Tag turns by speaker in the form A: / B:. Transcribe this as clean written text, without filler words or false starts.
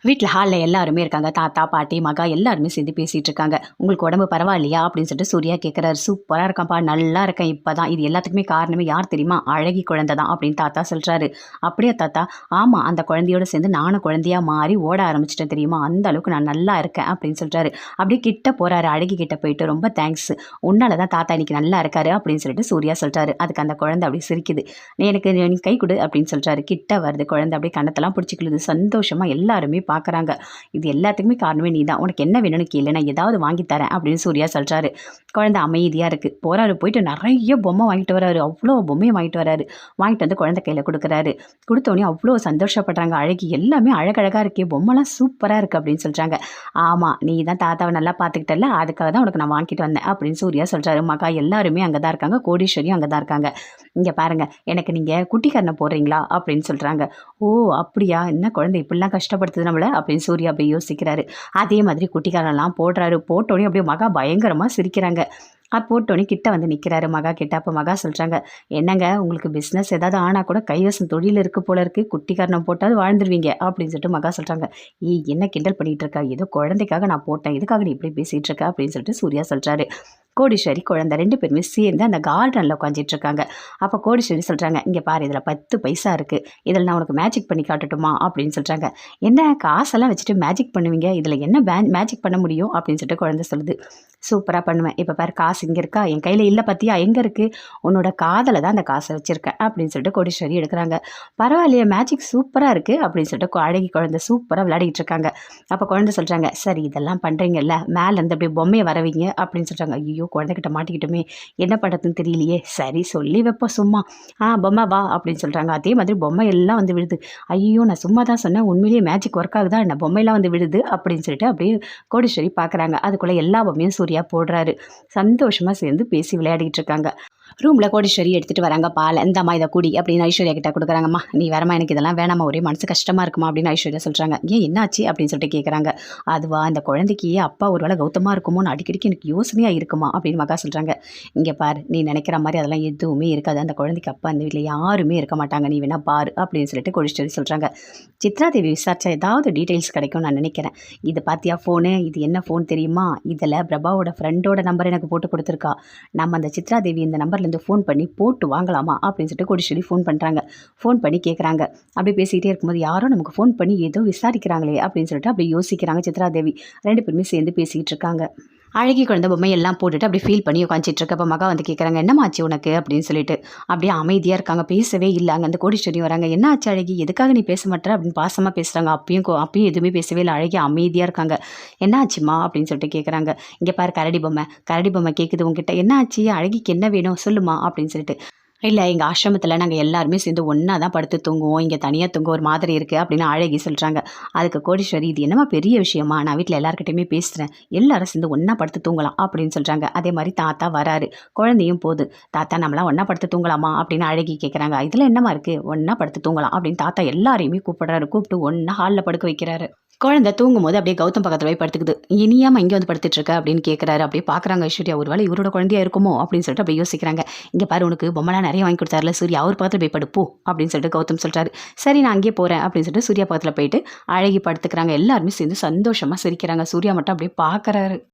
A: வீட்டில் ஹாலில் எல்லாருமே இருக்காங்க. தாத்தா, பாட்டி, மகா எல்லாருமே சேர்ந்து பேசிகிட்டு இருக்காங்க. உங்களுக்கு உடம்பு பரவாயில்லையா அப்படின்னு சொல்லிட்டு சூர்யா கேட்குறாரு. சூப்பராக இருக்கான்ப்பா, நல்லா இருக்கேன் இப்போ தான். இது எல்லாத்துக்குமே காரணமே யார் தெரியுமா? அழகி குழந்தை தான் அப்படின்னு தாத்தா சொல்கிறாரு. அப்படியே தாத்தா? ஆமாம், அந்த குழந்தையோட சேர்ந்து நானும் குழந்தையாக மாறி ஓட ஆரம்பிச்சிட்டேன் தெரியுமா? அந்த அளவுக்கு நான் நல்லா இருக்கேன் அப்படின்னு சொல்கிறாரு. அப்படியே கிட்ட போகிறாரு, அழகி கிட்ட போயிட்டு ரொம்ப தேங்க்ஸ், உன்னால தான் தாத்தா இன்னைக்கு நல்லா இருக்காரு அப்படின்னு சொல்லிட்டு சூர்யா சொல்கிறாரு. அதுக்கு அந்த குழந்தை அப்படி சிரிக்குது. நீ கை கொடு அப்படின்னு சொல்கிறாரு. கிட்ட வருது குழந்தை, அப்படியே கண்ணத்தெல்லாம் பிடிச்சிக்கிடுது. சந்தோஷமாக எல்லாருமே பார்க்குறாங்க. இது எல்லாத்துக்குமே காரணமே நீ தான். உனக்கு என்ன வேணும்னு கேளு, நான் ஏதாவது வாங்கி தரேன் அப்படின்னு சூர்யா சொல்கிறாரு. குழந்தை அமைதியாக இருக்குது. போகிறாரு, போயிட்டு நிறைய பொம்மை வாங்கிட்டு வராரு. அவ்வளோ பொம்மையை வாங்கிட்டு வராரு. வாங்கிட்டு வந்து குழந்தை கையில் கொடுக்குறாரு. கொடுத்தோடனே அவ்வளோ சந்தோஷப்படுறாங்க. அழகி எல்லாமே அழகழகாக இருக்கே, பொம்மைலாம் சூப்பராக இருக்குது அப்படின்னு சொல்கிறாங்க. ஆமாம், நீ தான் தாத்தாவை நல்லா பார்த்துக்கிட்டல, அதுக்காக தான் உனக்கு நான் வாங்கிட்டு வந்தேன் அப்படின்னு சூர்யா சொல்கிறாரு. மகா எல்லாருமே அங்கே தான் இருக்காங்க. கோடீஸ்வரியும் அங்கே தான் இருக்காங்க. இங்கே பாருங்கள், எனக்கு நீங்கள் குட்டிக்கரணை போடுறீங்களா அப்படின்னு சொல்கிறாங்க. ஓ அப்படியா, என்ன குழந்தை இப்படிலாம் கஷ்டப்படுத்துது நம்மள அப்படின்னு சூர்யா அப்படியே யோசிக்கிறாரு. அதே மாதிரி குட்டிக்காரெல்லாம் போடுறாரு. போட்டோடனே அப்படியே மகா பயங்கரமாக சிரிக்கிறாங்க. போட்டோன்னே கிட்ட வந்து நிற்கிறாரு மகா கிட்ட. அப்போ மகா சொல்கிறாங்க, என்னங்க உங்களுக்கு பிஸ்னஸ் ஏதாவது ஆனால் கூட கைவசம் தொழில் இருக்குது போல இருக்குது, குட்டிக்காரனை போட்டாவது வாழ்ந்துருவீங்க அப்படின்னு சொல்லிட்டு மகா சொல்கிறாங்க. என்ன கிண்டல் பண்ணிகிட்டு இருக்கா, ஏதோ குழந்தைக்காக நான் போட்டேன், இதுக்காக நீ இப்படி பேசிகிட்டு இருக்க அப்படின்னு சொல்லிட்டு சூர்யா சொல்கிறாரு. கோடீஸ்வரி குழந்தை 2 பேருமே சேர்ந்து அந்த கார்டனில் உட்காந்துட்டு இருக்காங்க. அப்போ கோடீஸ்வரி சொல்கிறாங்க, இங்கே பாரு, இதில் 10 பைசா இருக்குது, இதில் நான் உனக்கு மேஜிக் பண்ணி காட்டட்டுமா அப்படின்னு சொல்கிறாங்க. என்ன காசெல்லாம் வச்சுட்டு மேஜிக் பண்ணுவீங்க, இதில் என்ன மேஜிக் பண்ண முடியும் அப்படின்னு சொல்லிட்டு குழந்தை சொல்லுது. சூப்பராக பண்ணுவேன், இப்போ பாரு காசு இங்கே இருக்கா, என் கையில் இல்லை பற்றியா, எங்கே இருக்குது, உன்னோட காதில் தான் அந்த காசை வச்சுருக்கேன் அப்படின்னு சொல்லிட்டு கோடீஸ்வரி எடுக்கிறாங்க. பரவாயில்லையே, மேஜிக் சூப்பராக இருக்குது அப்படின்னு சொல்லிட்டு அழகி குழந்தை சூப்பராக விளையாடிட்டு இருக்காங்க. அப்போ குழந்தை சொல்கிறாங்க, சரி இதெல்லாம் பண்ணுறீங்கல்ல, மேலேருந்து அப்படியே பொம்மையை வரவீங்க அப்படின்னு சொல்கிறாங்க. ஐயோ குழந்தைகிட்ட மாட்டிக்கிட்டோமே, என்ன பண்ணுறதுன்னு தெரியலையே, சரி சொல்லி வைப்போம் சும்மா. பொம்மை வா அப்படின்னு சொல்கிறாங்க. அதே மாதிரி பொம்மை எல்லாம் வந்து விழுது. ஐயோ நான் சும்மா தான் சொன்னேன், உண்மையிலேயே மேஜிக் ஒர்க் ஆகுதா என்ன, பொம்மையெல்லாம் வந்து விழுது அப்படின்னு சொல்லிட்டு அப்படியே கோடீஸ்வரி பார்க்குறாங்க. அதுக்குள்ளே எல்லா பொம்மையும் சூர்யா போடுறாரு. சந்தோஷமாக சேர்ந்து பேசி விளையாடிட்டு இருக்காங்க. ரூமில் கோடீஸ்வரி எடுத்துகிட்டு வராங்க பால். இந்தம்மா இதை குடி அப்படின்னு ஐஸ்வர்யா கிட்ட கொடுக்குறாங்கம்மா. நீ வரமா, எனக்கு இதெல்லாம் வேணாமா, ஒரே மனசு கஷ்டமாக இருக்குமா அப்படின்னு ஐஸ்வர்யா சொல்கிறாங்க. ஏன் என்னாச்சு அப்படின்னு சொல்லிட்டு கேட்குறாங்க. அதுவா, அந்த குழந்தைக்கு அப்பா ஒரு வேளை கௌதமாக இருக்குமோன்னு அடிக்கடிக்கு எனக்கு யோசனையாக இருக்குமா அப்படின்னு மகா சொல்கிறாங்க. இங்கே பாரு, நீ நினைக்கிற மாதிரி அதெல்லாம் எதுவுமே இருக்காது, அந்த குழந்தைக்கு அப்பா அந்த வீட்டில் யாருமே இருக்க மாட்டாங்க, நீ வேணா பாரு அப்படின்னு சொல்லிட்டு கோடீஸ்வரி சொல்கிறாங்க. சித்ராதேவி விசாரிச்சா ஏதாவது டீட்டெயில்ஸ் கிடைக்கும் நான் நினைக்கிறேன். இது பார்த்தியா ஃபோனு, இது என்ன ஃபோன் தெரியுமா, இதில் பிரபாவோட ஃப்ரெண்டோட நம்பர் எனக்கு போட்டு கொடுத்துருக்கா, நம்ம அந்த சித்ராதேவி இந்த நம்பர்லேருந்து ஃபோன் பண்ணி போட்டு வாங்கலாமா அப்படின்னு சொல்லிட்டு கோடீஸ்வரி ஃபோன் பண்ணுறாங்க. ஃபோன் பண்ணி கேட்குறாங்க. அப்படி பேசிக்கிட்டே இருக்கும்போது யாரோ நமக்கு ஃபோன் பண்ணி ஏதோ விசாரிக்கிறாங்களே அப்படின்னு சொல்லிட்டு அப்படி யோசிக்கிறாங்க சித்ராதேவி. 2 பேருமே சேர்ந்து பேசிக்கிட்டு இருக்காங்க. அழகி குழந்தை பொம்மை எல்லாம் போட்டுட்டு அப்படி ஃபீல் பண்ணி உட்காந்துட்டு இருக்க. அப்போ மகா வந்து கேட்குறாங்க, என்னமாச்சு உனக்கு அப்படின்னு சொல்லிட்டு. அப்படியே அமைதியாக இருக்காங்க, பேசவே இல்லை. அங்கே அந்த கோடீஸ்வரி வராங்க. என்ன ஆச்சு அழகி, எதுக்காக நீ பேச மாட்டேற அப்படின்னு பாசமாக பேசுகிறாங்க. அப்பயும் எதுவுமே பேசவே இல்லை. அழகி அமைதியாக இருக்காங்க. என்ன ஆச்சுமா அப்படின்னு சொல்லிட்டு கேட்குறாங்க. இங்கே பாரு கரடி பொம்மை கேட்குது உங்ககிட்ட, என்ன ஆச்சு, அழகிக்கு என்ன வேணும் சொல்லுமா அப்படின்னு சொல்லிட்டு. இல்லை, எங்கள் ஆசிரமத்தில் நாங்கள் எல்லாருமே சேர்ந்து ஒன்றா தான் படுத்து தூங்குவோம், இங்கே தனியாக தூங்க ஒரு மாதிரி இருக்குது அப்படின்னு அழகி சொல்கிறாங்க. அதுக்கு கோடீஸ்வரி, இது என்னமா பெரிய விஷயமா, நான் வீட்டில் எல்லாருக்கிட்டையுமே பேசுகிறேன், எல்லாரும் சேர்ந்து ஒன்றா படுத்து தூங்கலாம் அப்படின்னு சொல்கிறாங்க. அதே மாதிரி தாத்தா வராரு, குழந்தையும் போகுது. தாத்தா நம்மளாம் ஒன்றா படுத்து தூங்கலாமா அப்படின்னு அழகி கேட்குறாங்க. இதில் என்னமா இருக்குது, ஒன்றா படுத்து தூங்கலாம் அப்படின்னு தாத்தா எல்லாரையுமே கூப்பிடுறாரு. கூப்பிட்டு ஒன்றா ஹாலில் படுக்க வைக்கிறாரு. குழந்தை தூங்கும் போது அப்படியே கௌதம் பக்கத்தில் போய் படுத்துக்குது. இனியாமல் இங்கே வந்து படுத்துட்டு இருக்க அப்படின்னு கேட்குறாரு. அப்படியே பார்க்குறாங்க ஐஸ்வர்யா, ஒரு வேளை இவரோட குழந்தையா இருக்குமோ அப்படின்னு சொல்லிட்டு அப்படியே யோசிக்கிறாங்க. இங்கே பாரு, உனக்கு பொம்மைலாம் நிறைய வாங்கி கொடுத்தாருல சூர்யா, அவர் பக்கத்தில் போய் படுப்போ அப்படின்னு சொல்லிட்டு கௌதம் சொல்கிறாரு. சரி நான் அங்கேயே போகிறேன் அப்படின்னு சொல்லிட்டு சூர்யா பக்கத்தில் போயிட்டு அழகி படுத்துக்கிறாங்க. எல்லாருமே சேர்ந்து சந்தோஷமாக சிரிக்கிறாங்க. சூர்யா மட்டும் அப்படியே பார்க்குறாரு.